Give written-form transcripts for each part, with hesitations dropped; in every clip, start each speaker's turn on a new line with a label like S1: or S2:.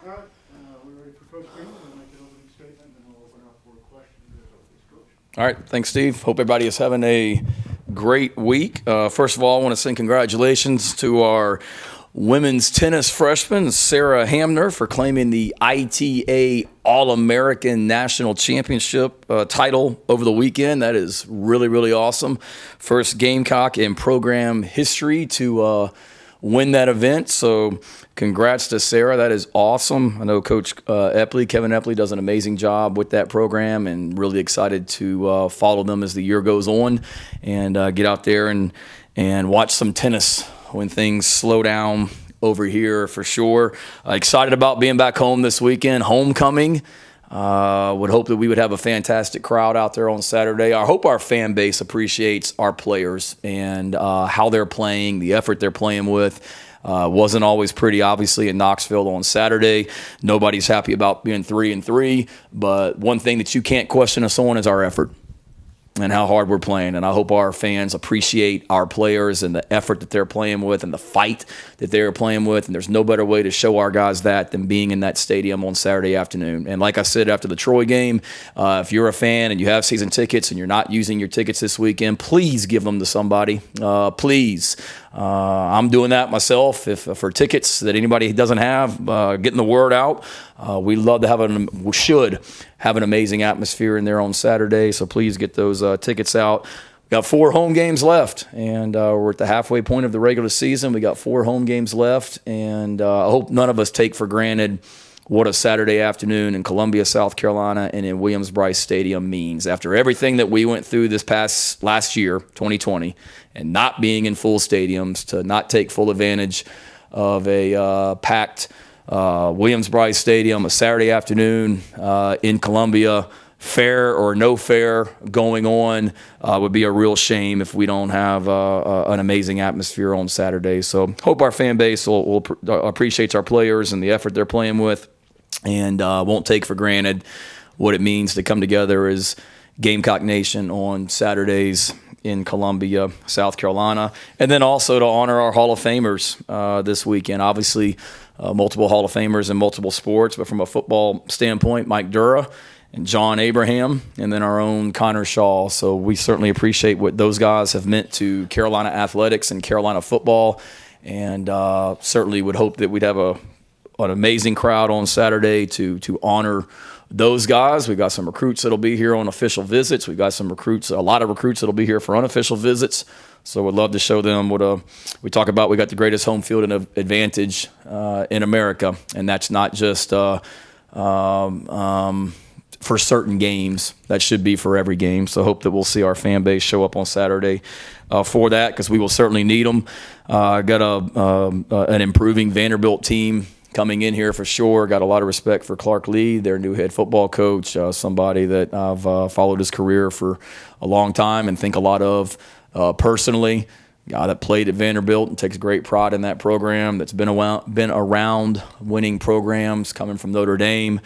S1: All right, we're ready for Coach Green. We'll make an opening statement, and then we'll open up for questions as always, Coach.
S2: All right, thanks, Steve. Hope everybody is having a great week. First of all, I want to send congratulations to our women's tennis freshman, Sarah Hamner, for claiming the ITA All-American National Championship title over the weekend. That is really, really awesome. First Gamecock in program history to win that event. So congrats to Sarah. That is awesome. I know Coach Kevin Epley, does an amazing job with that program, and really excited to follow them as the year goes on and get out there and watch some tennis when things slow down over here for sure. Excited about being back home this weekend. Homecoming. Would hope that we would have a fantastic crowd out there on Saturday. I hope our fan base appreciates our players and how they're playing, the effort they're playing with. Wasn't always pretty, obviously, in Knoxville on Saturday. Nobody's happy about being 3-3, but one thing that you can't question us on is our effort and how hard we're playing. And I hope our fans appreciate our players and the effort that they're playing with and the fight that they're playing with. And there's no better way to show our guys that than being in that stadium on Saturday afternoon. And like I said after the Troy game, if you're a fan and you have season tickets and you're not using your tickets this weekend, please give them to somebody. Please. I'm doing that myself. If for tickets that anybody doesn't have, getting the word out. We love to should have an amazing atmosphere in there on Saturday. So please get those tickets out. We got 4 home games left, and we're at the halfway point of the regular season. We got 4 home games left, and I hope none of us take for granted what a Saturday afternoon in Columbia, South Carolina, and in Williams-Brice Stadium means. After everything that we went through last year, 2020, and not being in full stadiums, to not take full advantage of a packed Williams-Brice Stadium, a Saturday afternoon in Columbia, fair or no fair going on, would be a real shame if we don't have an amazing atmosphere on Saturday. So hope our fan base will appreciate our players and the effort they're playing with, and won't take for granted what it means to come together as Gamecock Nation on Saturdays in Columbia, South Carolina. And then also to honor our Hall of Famers this weekend. Obviously, multiple Hall of Famers in multiple sports, but from a football standpoint, Mike Dura and John Abraham, and then our own Connor Shaw. So we certainly appreciate what those guys have meant to Carolina athletics and Carolina football, and certainly would hope that we'd have an amazing crowd on Saturday to honor those guys. We've got some recruits that'll be here on official visits. We've got a lot of recruits that'll be here for unofficial visits. So we'd love to show them what we talk about. We got the greatest home field advantage in America, and that's not just for certain games. That should be for every game. So hope that we'll see our fan base show up on Saturday for that, because we will certainly need them. Got an improving Vanderbilt team coming in here for sure. Got a lot of respect for Clark Lee, their new head football coach, somebody that I've followed his career for a long time and think a lot of personally. Guy that played at Vanderbilt and takes great pride in that program, that's been around winning programs, coming from Notre Dame.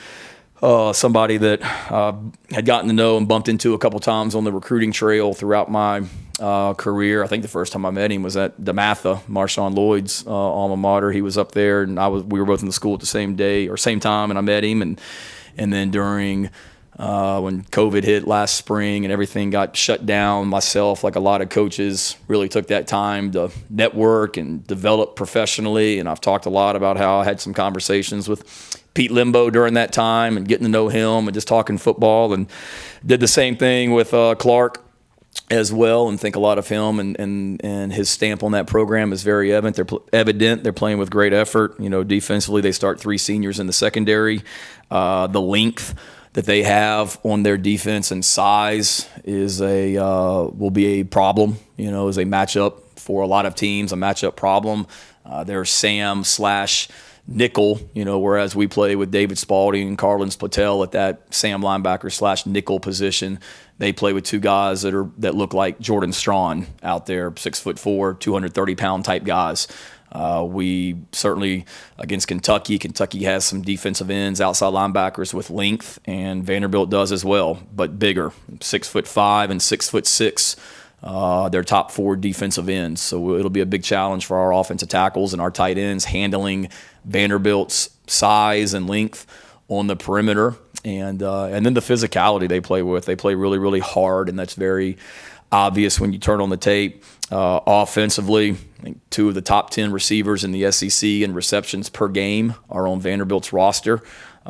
S2: Somebody that had gotten to know and bumped into a couple times on the recruiting trail throughout my career. I think the first time I met him was at DeMatha, Marshawn Lloyd's alma mater. He was up there, and we were both in the school at the same time, and I met him. And then during when COVID hit last spring and everything got shut down, myself, like a lot of coaches, really took that time to network and develop professionally. And I've talked a lot about how I had some conversations with Pete Limbo during that time and getting to know him and just talking football, and did the same thing with Clark as well, and think a lot of him and his stamp on that program is very evident. They're playing with great effort. Defensively, they start 3 seniors in the secondary. The length that they have on their defense and size will be a problem, as a matchup for a lot of teams, a matchup problem. They're Sam / nickel, whereas we play with David Spalding and Carlin Patel at that Sam linebacker / nickel position. They play with 2 guys that look like Jordan Strawn out there, 6'4", 230-pound type guys. We certainly, against Kentucky has some defensive ends, outside linebackers with length, and Vanderbilt does as well, but bigger, 6'5" and 6'6". Their top 4 defensive ends. So it'll be a big challenge for our offensive tackles and our tight ends handling Vanderbilt's size and length on the perimeter, and then the physicality they play with. They play really, really hard, and that's very obvious when you turn on the tape. Offensively, I think 2 of the top 10 receivers in the SEC in receptions per game are on Vanderbilt's roster.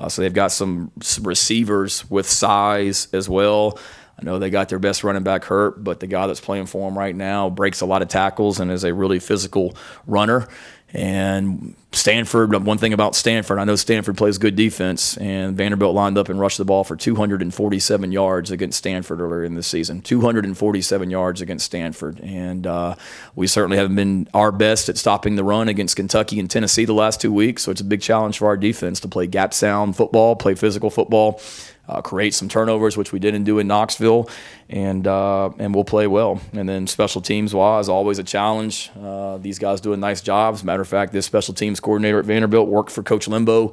S2: So they've got some receivers with size as well. I know they got their best running back hurt, but the guy that's playing for them right now breaks a lot of tackles and is a really physical runner. And Stanford, one thing about Stanford, I know Stanford plays good defense, and Vanderbilt lined up and rushed the ball for 247 yards against Stanford earlier in the season. 247 yards against Stanford. And we certainly haven't been our best at stopping the run against Kentucky and Tennessee the last 2 weeks, so it's a big challenge for our defense to play gap-sound football, play physical football, create some turnovers, which we didn't do in Knoxville, and we'll play well. And then special teams-wise, always a challenge. These guys do a nice job. As a matter of fact, this special teams coordinator at Vanderbilt worked for Coach Limbo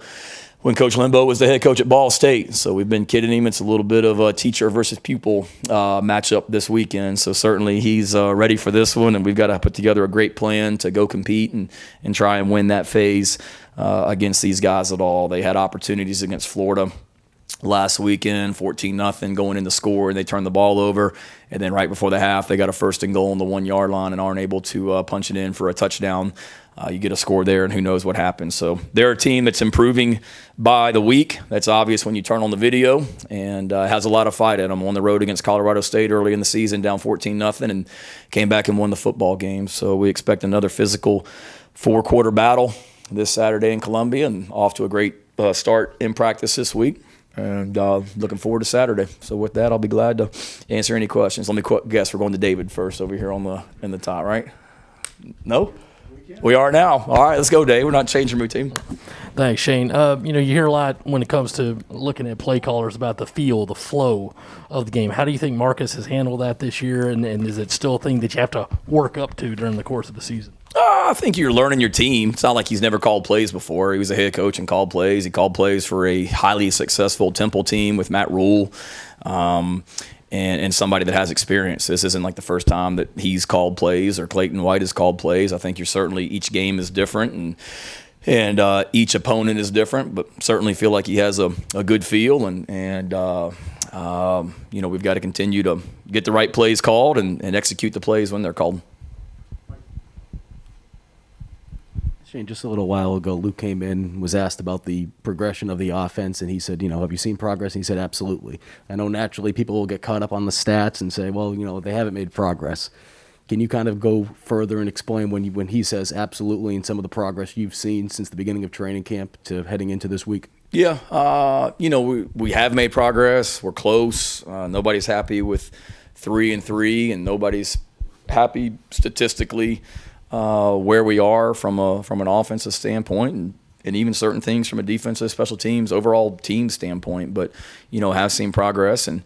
S2: when Coach Limbo was the head coach at Ball State. So we've been kidding him. It's a little bit of a teacher versus pupil matchup this weekend. So certainly he's ready for this one, and we've got to put together a great plan to go compete and try and win that phase against these guys at all. They had opportunities against Florida last weekend, 14-0 going in the score, and they turned the ball over. And then right before the half, they got a 1st and goal on the 1-yard line and aren't able to punch it in for a touchdown. You get a score there, and who knows what happens. So they're a team that's improving by the week. That's obvious when you turn on the video, and has a lot of fight in them. On the road against Colorado State early in the season, down 14-0, and came back and won the football game. So we expect another physical 4-quarter battle this Saturday in Columbia, and off to a great start in practice this week. And looking forward to Saturday. So with that, I'll be glad to answer any questions. Let me guess, we're going to David first over here in the top, right? No? We are now. All right, let's go, Dave. We're not changing routine.
S3: Thanks, Shane. You hear a lot when it comes to looking at play callers about the feel, the flow of the game. How do you think Marcus has handled that this year, and is it still a thing that you have to work up to during the course of the season?
S2: I think you're learning your team. It's not like he's never called plays before. He was a head coach and called plays. He called plays for a highly successful Temple team with Matt Rule, and somebody that has experience. This isn't like the first time that he's called plays or Clayton White has called plays. I think each game is different, and each opponent is different, but certainly feel like he has a good feel, and we've got to continue to get the right plays called and execute the plays when they're called.
S4: Shane, just a little while ago, Luke came in, was asked about the progression of the offense, and he said, have you seen progress? And he said, absolutely. I know naturally people will get caught up on the stats and say, well, they haven't made progress. Can you kind of go further and explain when he says absolutely and some of the progress you've seen since the beginning of training camp to heading into this week?
S2: Yeah, we have made progress. We're close. Nobody's happy with 3-3, and nobody's happy statistically where we are from an offensive standpoint, and even certain things from a defensive, special teams, overall team standpoint. But have seen progress and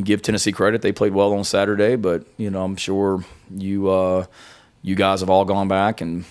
S2: give Tennessee credit. They played well on Saturday, but I'm sure you guys have all gone back and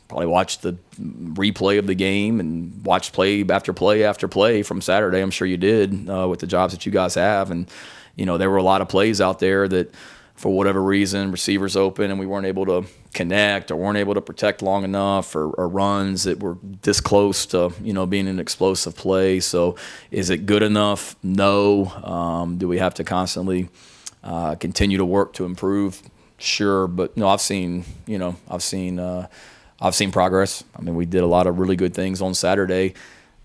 S2: probably watched the replay of the game and watched play after play after play from Saturday. I'm sure you did with the jobs that you guys have, and there were a lot of plays out there that, for whatever reason, receivers open and we weren't able to connect or weren't able to protect long enough, or runs that were this close to being an explosive play. So is it good enough? No. Do we have to constantly continue to work to improve? Sure, but no, I've seen progress. I mean, we did a lot of really good things on Saturday,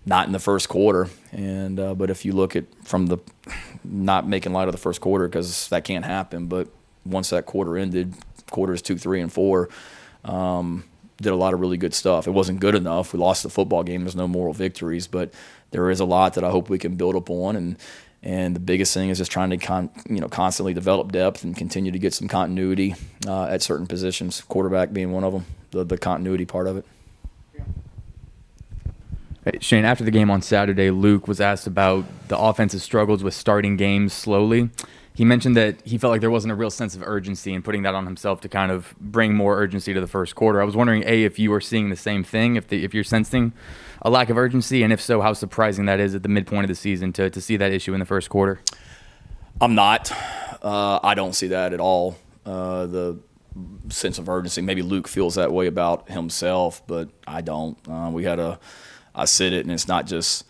S2: not in the first quarter, and but if you look at from the, not making light of the first quarter because that can't happen, but once that quarter ended, quarters 2, 3, and 4, did a lot of really good stuff. It wasn't good enough. We lost the football game. There's no moral victories, but there is a lot that I hope we can build upon, and the biggest thing is just trying to constantly develop depth and continue to get some continuity at certain positions, quarterback being one of them, the continuity part of it.
S5: Hey, Shane, after the game on Saturday, Luke was asked about the offensive struggles with starting games slowly. He mentioned that he felt like there wasn't a real sense of urgency and putting that on himself to kind of bring more urgency to the first quarter. I was wondering, A, if you were seeing the same thing, if you're sensing a lack of urgency, and if so, how surprising that is at the midpoint of the season to see that issue in the first quarter.
S2: I'm not. I don't see that at all. The sense of urgency. Maybe Luke feels that way about himself, but I don't. We had I sit it and it's not just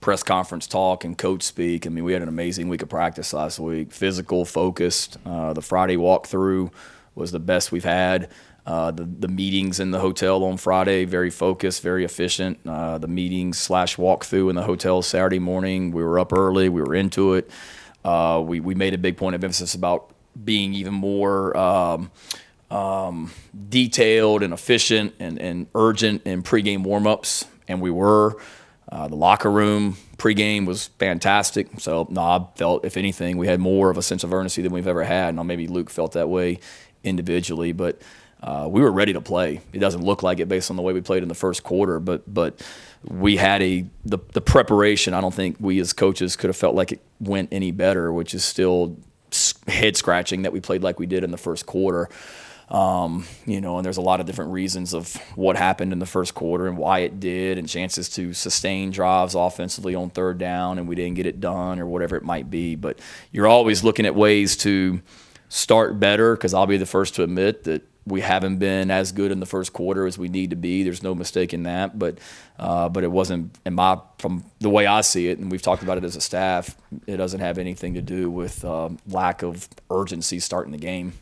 S2: press conference talk and coach speak. I mean, we had an amazing week of practice last week, physical, focused. The Friday walkthrough was the best we've had. The meetings in the hotel on Friday, very focused, very efficient. The meetings / walkthrough in the hotel Saturday morning, we were up early, we were into it. We made a big point of emphasis about being even more detailed and efficient and urgent in pregame warmups, and we were. The locker room pregame was fantastic. So, no, I felt, if anything, we had more of a sense of urgency than we've ever had. Now, maybe Luke felt that way individually, but we were ready to play. It doesn't look like it based on the way we played in the first quarter, but we had the preparation. I don't think we as coaches could have felt like it went any better, which is still head scratching that we played like we did in the first quarter. And there's a lot of different reasons of what happened in the first quarter and why it did, and chances to sustain drives offensively on third down and we didn't get it done or whatever it might be. But you're always looking at ways to start better, because I'll be the first to admit that we haven't been as good in the first quarter as we need to be. There's no mistake in that. But it wasn't, from the way I see it, and we've talked about it as a staff, it doesn't have anything to do with lack of urgency starting the game.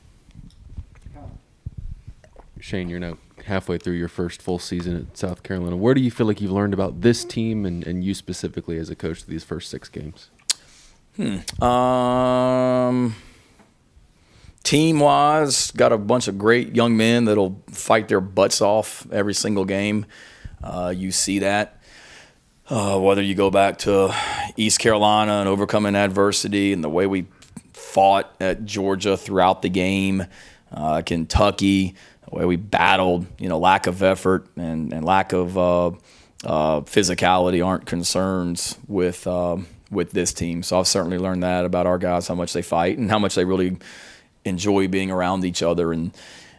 S6: Shane, you're now halfway through your first full season at South Carolina. Where do you feel like you've learned about this team and you specifically as a coach these first 6 games?
S2: Team-wise, got a bunch of great young men that'll fight their butts off every single game. You see that. Whether you go back to East Carolina and overcoming adversity and the way we fought at Georgia throughout the game, Kentucky, the way we battled, lack of effort and lack of physicality aren't concerns with this team. So I've certainly learned that about our guys, how much they fight and how much they really enjoy being around each other and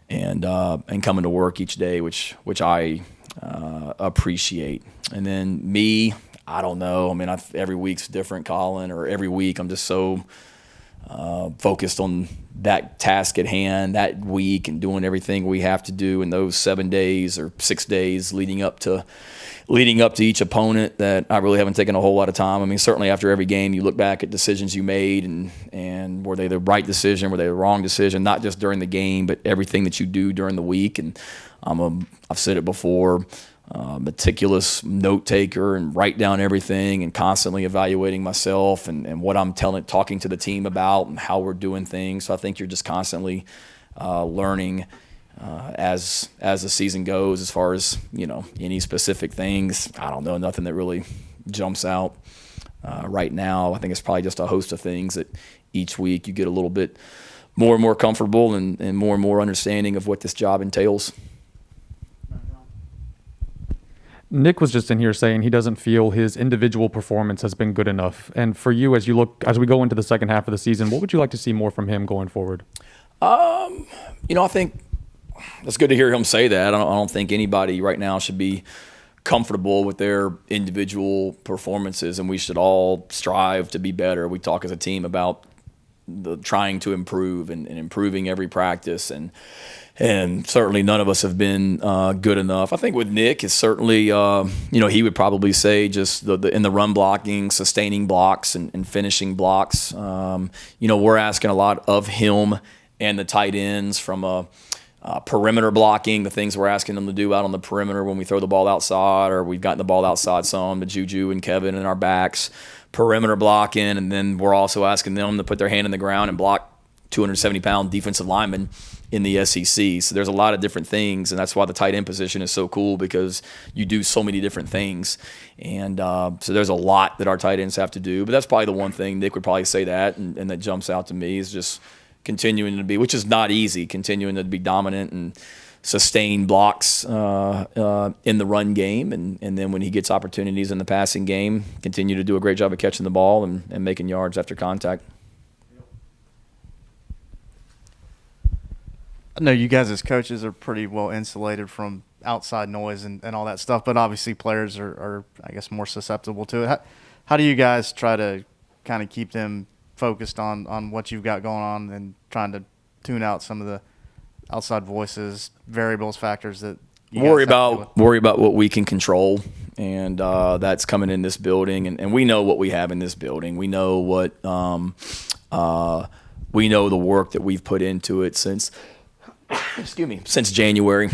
S2: coming to work each day, which I appreciate. And then me, I don't know. I mean, every week's different, Colin, or every week I'm just so focused on that task at hand that week and doing everything we have to do in those 7 days or 6 days leading up to each opponent that I really haven't taken a whole lot of time. I mean, certainly after every game you look back at decisions you made and were they the right decision, were they the wrong decision, not just during the game, but everything that you do during the week. And I've said it before, meticulous note taker and write down everything and constantly evaluating myself and what I'm talking to the team about and how we're doing things. So I think you're just constantly learning as the season goes. As far as any specific things, I don't know, nothing that really jumps out right now. I think it's probably just a host of things that each week you get a little bit more and more comfortable and more understanding of what this job entails.
S7: Nick was just in here saying he doesn't feel his individual performance has been good enough. And for you, as we go into the second half of the season, what would you like to see more from him going forward?
S2: I think it's good to hear him say that. I don't think anybody right now should be comfortable with their individual performances, and we should all strive to be better. We talk as a team about trying to improve and improving every practice, and certainly none of us have been good enough. I think with Nick, it's certainly, he would probably say just in the run blocking, sustaining blocks and finishing blocks. We're asking a lot of him and the tight ends from perimeter blocking, the things we're asking them to do out on the perimeter when we throw the ball outside or we've gotten the ball outside some, the Juju and Kevin and our backs, perimeter blocking, and then we're also asking them to put their hand in the ground and block 270-pound defensive linemen in the SEC. So there's a lot of different things, and that's why the tight end position is so cool, because you do so many different things. And so there's a lot that our tight ends have to do. But that's probably the one thing Nick would probably say that, and that jumps out to me is just continuing to be, which is not easy, continuing to be dominant and sustain blocks in the run game. And then when he gets opportunities in the passing game, continue to do a great job of catching the ball and making yards after contact.
S8: I know you guys as coaches are pretty well insulated from outside noise and all that stuff, but obviously players are I guess, more susceptible to it. How do you guys try to kind of keep them focused on what you've got going on and trying to tune out some of the outside voices, variables, factors that you guys have to deal with?
S2: worry about what we can control, and that's coming in this building, and we know what we have in this building. We know what we know the work that we've put into it since since January.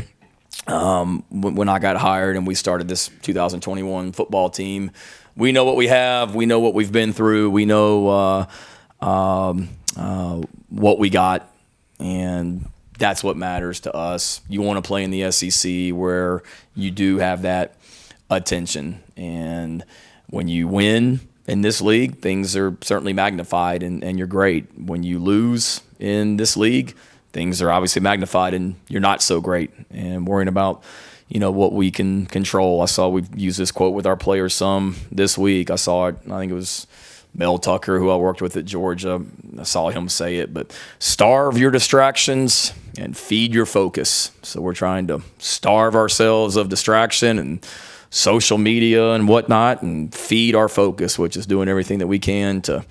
S2: When I got hired and we started this 2021 football team, we know what we have. We know what we've been through. We know what we got, and that's what matters to us. You want to play in the SEC where you do have that attention, and when you win in this league, things are certainly magnified, and you're great. When you lose in this league, things are obviously magnified and you're not so great. And worrying about, what we can control. I saw we've used this quote with our players some this week. I saw it, I think it was Mel Tucker, who I worked with at Georgia. I saw him say it, but starve your distractions and feed your focus. So we're trying to starve ourselves of distraction and social media and whatnot and feed our focus, which is doing everything that we can to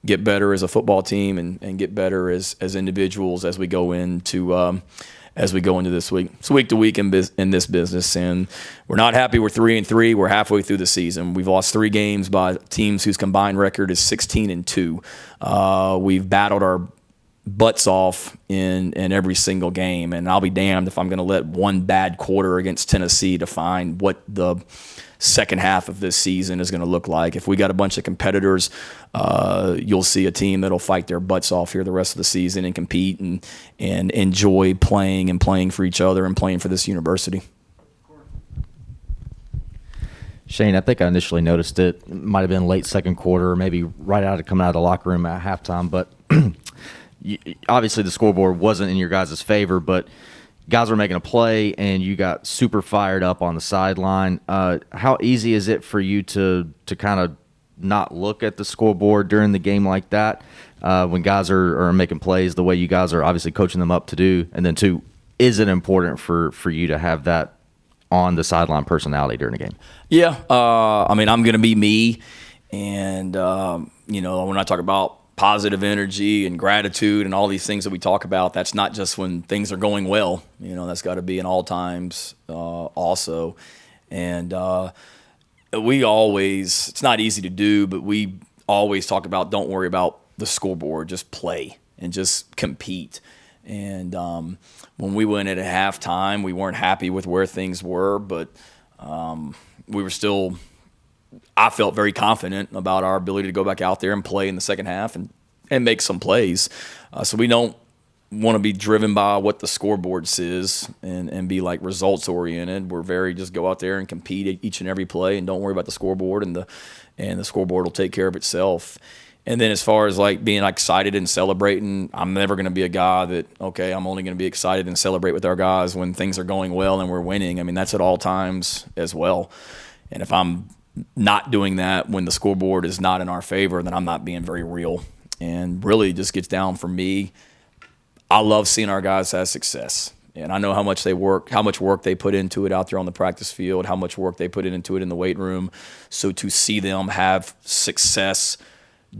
S2: get better as a football team and get better as individuals as we go into this week. It's week to week in this business, and we're not happy. We're 3-3. We're halfway through the season. We've lost 3 games by teams whose combined record is 16-2. We've battled our butts off in every single game, and I'll be damned if I'm going to let one bad quarter against Tennessee define what the second half of this season is going to look like. If we got a bunch of competitors, you'll see a team that'll fight their butts off here the rest of the season and compete and enjoy playing for each other and playing for this university.
S9: Shane, I think I initially noticed it might have been late second quarter, maybe right out of coming out of the locker room at halftime, but obviously the scoreboard wasn't in your guys' favor, but guys were making a play and you got super fired up on the sideline. How easy is it for you to kind of not look at the scoreboard during the game like that when guys are making plays the way you guys are obviously coaching them up to do? And then two, is it important for you to have that on the sideline personality during the game?
S2: Yeah. I'm going to be me. And, when I talk about positive energy and gratitude and all these things that we talk about, that's not just when things are going well. That's got to be in all times also. And it's not easy to do, but we always talk about don't worry about the scoreboard, just play and just compete. And when we went at a halftime, we weren't happy with where things were, but we were still – I felt very confident about our ability to go back out there and play in the second half and make some plays. So we don't want to be driven by what the scoreboard says and be like results oriented. We're very just go out there and compete each and every play and don't worry about the scoreboard, and the scoreboard will take care of itself. And then as far as like being excited and celebrating, I'm never going to be a guy that, I'm only going to be excited and celebrate with our guys when things are going well and we're winning. I mean, that's at all times as well. And if I'm not doing that when the scoreboard is not in our favor, then I'm not being very real. And really it just gets down for me. I love seeing our guys have success. And I know how much work they put into it out there on the practice field, how much work they put into it in the weight room. So to see them have success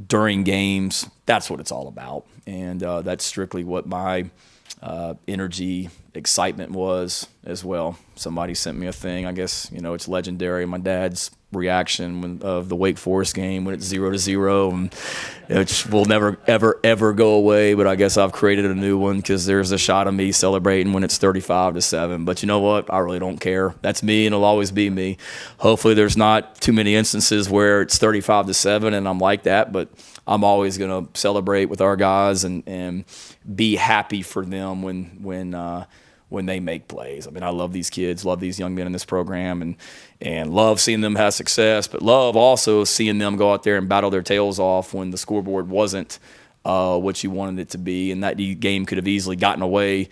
S2: during games, that's what it's all about. And that's strictly what my energy, excitement was as well. Somebody sent me a thing. I guess, it's legendary. My dad's reaction of the Wake Forest game when it's 0-0, and it will never, ever go away. But I guess I've created a new one because there's a shot of me celebrating when it's 35-7. But you know what? I really don't care. That's me, and it'll always be me. Hopefully there's not too many instances where it's 35-7 and I'm like that, but I'm always going to celebrate with our guys and be happy for them when they make plays. I mean, I love these kids, love these young men in this program, and love seeing them have success, but love also seeing them go out there and battle their tails off when the scoreboard wasn't what you wanted it to be, and that game could have easily gotten away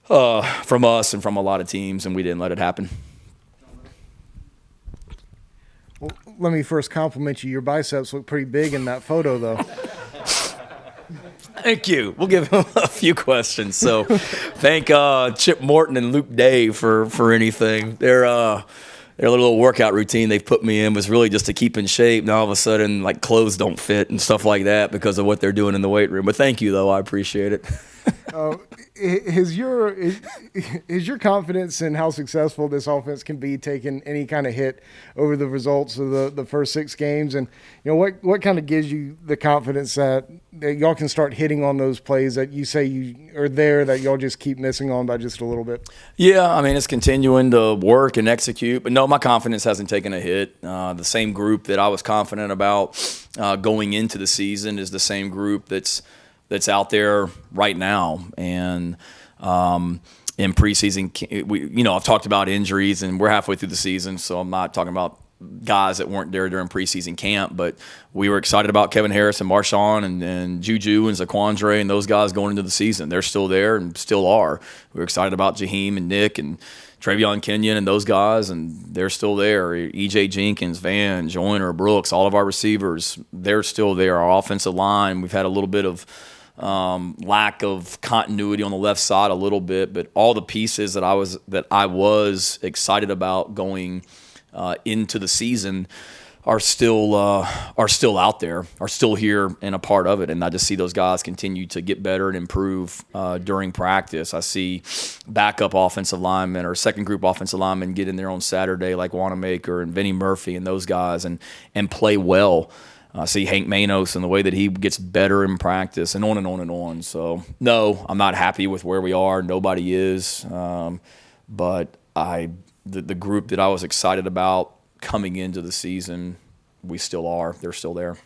S2: from us and from a lot of teams, and we didn't let it happen.
S10: Well, let me first compliment you. Your biceps look pretty big in that photo, though.
S2: Thank you. We'll give him a few questions. So thank Chip Morton and Luke Day for anything. Their little workout routine they've put me in was really just to keep in shape. Now all of a sudden, like, clothes don't fit and stuff like that because of what they're doing in the weight room. But thank you, though. I appreciate it.
S10: Is your confidence in how successful this offense can be taking any kind of hit over the results of the first 6 games? And what kind of gives you the confidence that y'all can start hitting on those plays that you say you are there that y'all just keep missing on by just a little bit?
S2: Yeah, I mean, it's continuing to work and execute. But no, my confidence hasn't taken a hit. The same group that I was confident about going into the season is the same group that's out there right now. And in preseason, I've talked about injuries, and we're halfway through the season, so I'm not talking about guys that weren't there during preseason camp. But we were excited about Kevin Harris and Marshawn and Juju and Zaquandre and those guys going into the season. They're still there and still are. We were excited about Jaheim and Nick and Travion Kenyon and those guys, and they're still there. E.J. Jenkins, Van, Joyner, Brooks, all of our receivers, they're still there. Our offensive line, we've had a little bit of lack of continuity on the left side a little bit, but all the pieces that I was excited about going into the season are still out there, are still here and a part of it. And I just see those guys continue to get better and improve during practice. I see backup offensive linemen or second group offensive linemen get in there on Saturday, like Wanamaker and Vinny Murphy and those guys, and play well. I see Hank Manos and the way that he gets better in practice, and on and on and on. So, no, I'm not happy with where we are. Nobody is. But the group that I was excited about coming into the season, we still are. They're still there.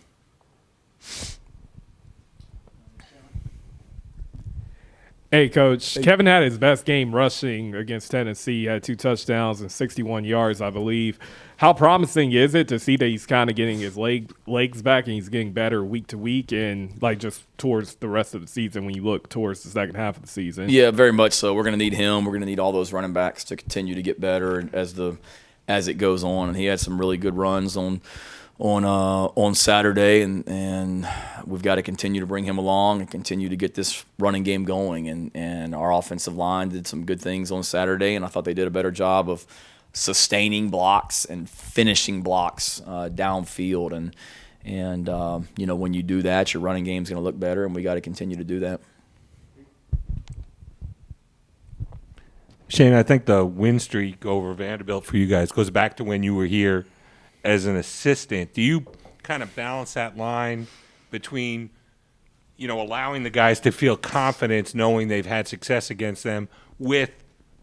S11: Hey, Coach. Kevin had his best game rushing against Tennessee. He had 2 touchdowns and 61 yards, I believe. How promising is it to see that he's kind of getting his legs back and he's getting better week to week and, like, just towards the rest of the season when you look towards the second half of the season? Yeah,
S2: very much so. We're going to need him. We're going to need all those running backs to continue to get better as it goes on. And he had some really good runs on Saturday, and we've got to continue to bring him along and continue to get this running game going. And our offensive line did some good things on Saturday, and I thought they did a better job of sustaining blocks and finishing blocks downfield. And when you do that, your running game's going to look better, and we got to continue to do that.
S12: Shane, I think the win streak over Vanderbilt for you guys goes back to when you were here as an assistant. Do you kind of balance that line between, allowing the guys to feel confidence knowing they've had success against them with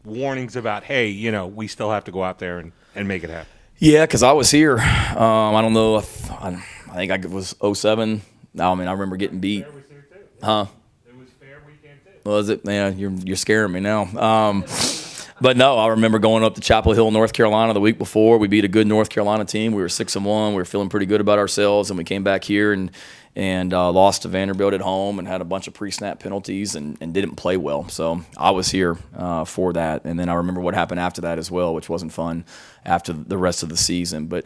S12: warnings about, hey, we still have to go out there and make it happen?
S2: Yeah, because I was here. I don't know if I think it was 07. I remember getting beat. Huh?
S12: It was fair weekend too.
S2: Was it? Yeah, you're scaring me now. But no, I remember going up to Chapel Hill, North Carolina the week before. We beat a good North Carolina team. We were 6-1. We were feeling pretty good about ourselves, and we came back here and lost to Vanderbilt at home and had a bunch of pre-snap penalties and didn't play well. So I was here for that. And then I remember what happened after that as well, which wasn't fun after the rest of the season. But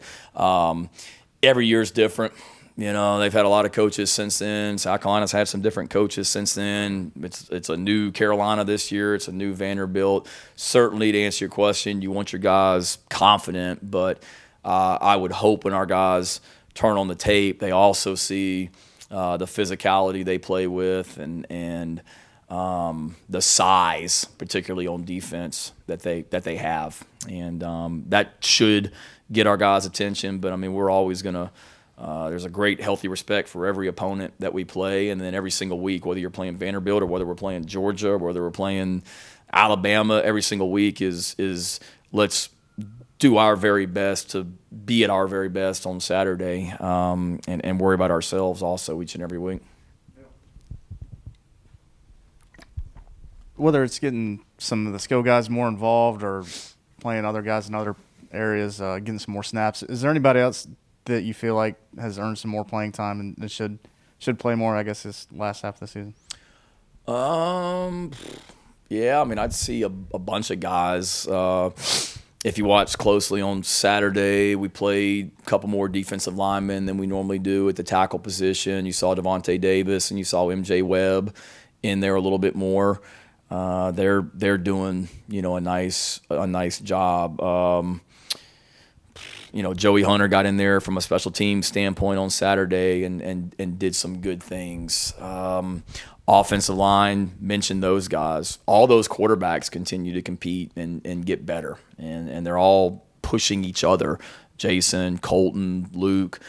S2: every year is different. They've had a lot of coaches since then. South Carolina's had some different coaches since then. It's a new Carolina this year. It's a new Vanderbilt. Certainly, to answer your question, you want your guys confident, but I would hope when our guys turn on the tape, they also see the physicality they play with and the size, particularly on defense, that they have. And that should get our guys' attention. But, we're always going to there's a great, healthy respect for every opponent that we play, and then every single week, whether you're playing Vanderbilt or whether we're playing Georgia or whether we're playing Alabama, every single week is let's do our very best to be at our very best on Saturday, and worry about ourselves also each and every week.
S8: Whether it's getting some of the skill guys more involved or playing other guys in other areas, getting some more snaps, is there anybody else that you feel like has earned some more playing time and should play more, I guess, this last half of the season?
S2: Yeah, I'd see a bunch of guys. If you watch closely on Saturday, we played a couple more defensive linemen than we normally do at the tackle position. You saw Devontae Davis and you saw MJ Webb in there a little bit more. They're doing a nice job. Joey Hunter got in there from a special team standpoint on Saturday and did some good things. Offensive line, mentioned those guys. All those quarterbacks continue to compete and get better, and they're all pushing each other. Jason, Colton, Luke,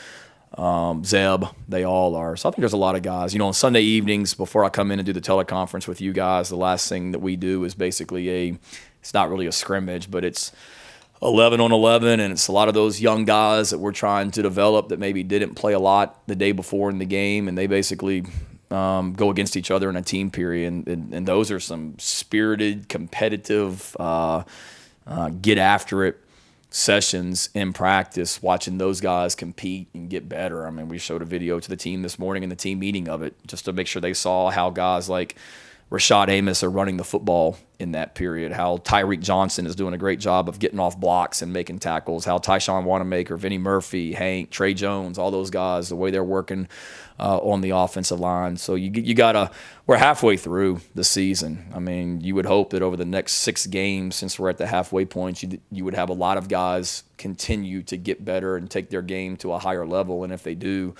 S2: Zeb, they all are. So I think there's a lot of guys. On Sunday evenings before I come in and do the teleconference with you guys, the last thing that we do is basically it's not really a scrimmage, but it's 11 on 11, and it's a lot of those young guys that we're trying to develop that maybe didn't play a lot the day before in the game, and they basically go against each other in a team period, and those are some spirited, competitive, get after it sessions in practice, watching those guys compete and get better. I mean, we showed a video to the team this morning in the team meeting of it just to make sure they saw how guys like Rashad Amos are running the football in that period, how Tyreek Johnson is doing a great job of getting off blocks and making tackles, how Tyshawn Wanamaker, Vinny Murphy, Hank, Trey Jones, all those guys, the way they're working on the offensive line. So you gotta, we're halfway through the season. I mean, you would hope that over the next 6 games, since we're at the halfway point, you would have a lot of guys continue to get better and take their game to a higher level. And if they do,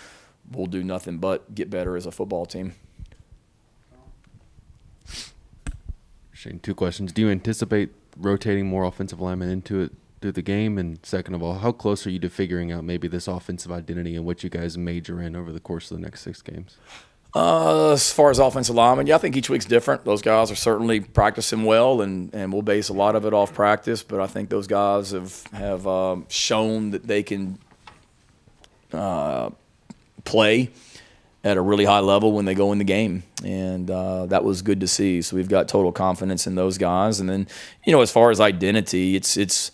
S2: we'll do nothing but get better as a football team.
S6: Shane, 2 questions. Do you anticipate rotating more offensive linemen into it through the game? And second of all, how close are you to figuring out maybe this offensive identity and what you guys major in over the course of the next 6 games?
S2: As far as offensive linemen, I think each week's different. Those guys are certainly practicing well, and we'll base a lot of it off practice. But I think those guys have shown that they can play at a really high level when they go in the game, and that was good to see. So we've got total confidence in those guys. And then, as far as identity, it's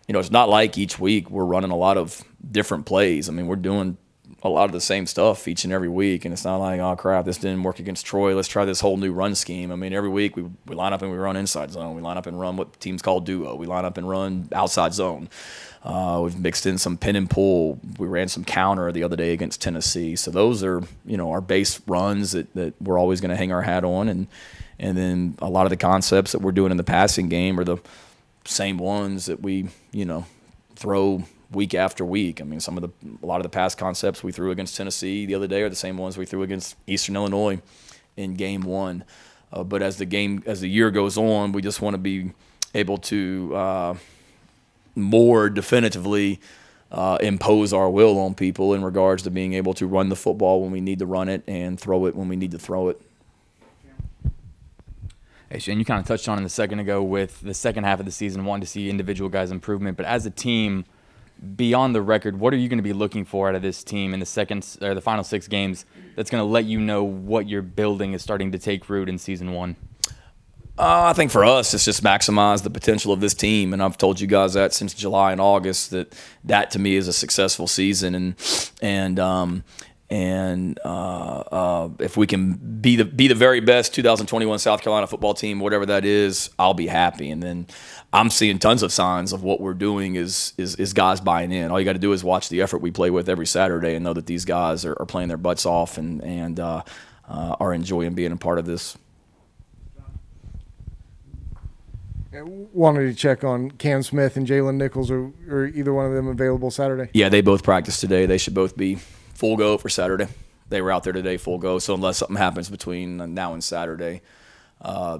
S2: not like each week we're running a lot of different plays. I mean, we're doing a lot of the same stuff each and every week, and it's not like, oh crap, this didn't work against Troy, let's try this whole new run scheme. I mean, every week we line up and we run inside zone, we line up and run what teams call duo, we line up and run outside zone. We've mixed in some pin and pull. We ran some counter the other day against Tennessee. So those are, our base runs that we're always going to hang our hat on. And then a lot of the concepts that we're doing in the passing game are the same ones that we, throw week after week. I mean, a lot of the pass concepts we threw against Tennessee the other day are the same ones we threw against Eastern Illinois in game 1. But as the year goes on, we just want to be able to more definitively impose our will on people in regards to being able to run the football when we need to run it and throw it when we need to throw it.
S5: Hey, Shane, you kind of touched on it a second ago with the second half of the season, wanting to see individual guys' improvement. But as a team, beyond the record, what are you going to be looking for out of this team in the final 6 games that's going to let you know what you're building is starting to take root in season 1?
S2: I think for us, it's just maximize the potential of this team, and I've told you guys that since July and August that to me is a successful season, and if we can be the very best 2021 South Carolina football team, whatever that is, I'll be happy. And then I'm seeing tons of signs of what we're doing is guys buying in. All you got to do is watch the effort we play with every Saturday and know that these guys are playing their butts off and are enjoying being a part of this.
S10: Wanted to check on Cam Smith and Jalen Nichols. Are either one of them available Saturday?
S2: Yeah, they both practiced today. They should both be full go for Saturday. They were out there today full go. So unless something happens between now and Saturday,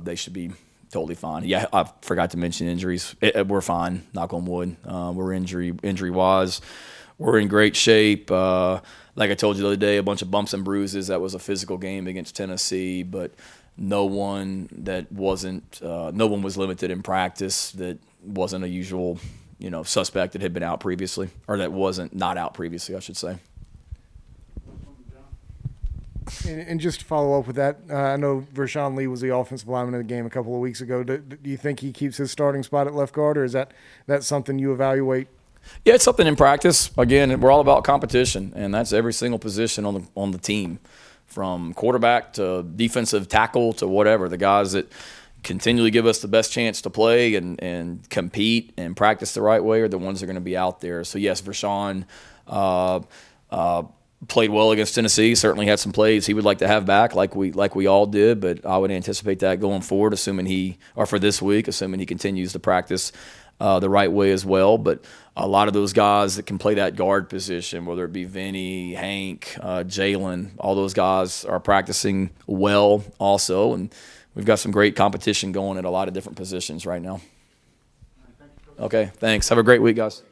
S2: they should be totally fine. Yeah, I forgot to mention injuries. We're fine, knock on wood. We're injury-wise. We're in great shape. Like I told you the other day, a bunch of bumps and bruises. That was a physical game against Tennessee, but no one was limited in practice that wasn't a usual, suspect that had been out previously, or that wasn't not out previously, I should say.
S10: And just to follow up with that, I know Vershawn Lee was the offensive lineman of the game a couple of weeks ago. Do you think he keeps his starting spot at left guard, or is that something you evaluate?
S2: Yeah, it's something in practice. Again, we're all about competition, and that's every single position on the team, from quarterback to defensive tackle to whatever. The guys that continually give us the best chance to play and compete and practice the right way are the ones that are going to be out there. So, yes, Vershawn played well against Tennessee, certainly had some plays he would like to have back like we all did, but I would anticipate that going forward, for this week, assuming he continues to practice the right way as well. But a lot of those guys that can play that guard position, whether it be Vinny, Hank, Jalen, all those guys are practicing well also. And we've got some great competition going at a lot of different positions right now. Okay, thanks. Have a great week, guys.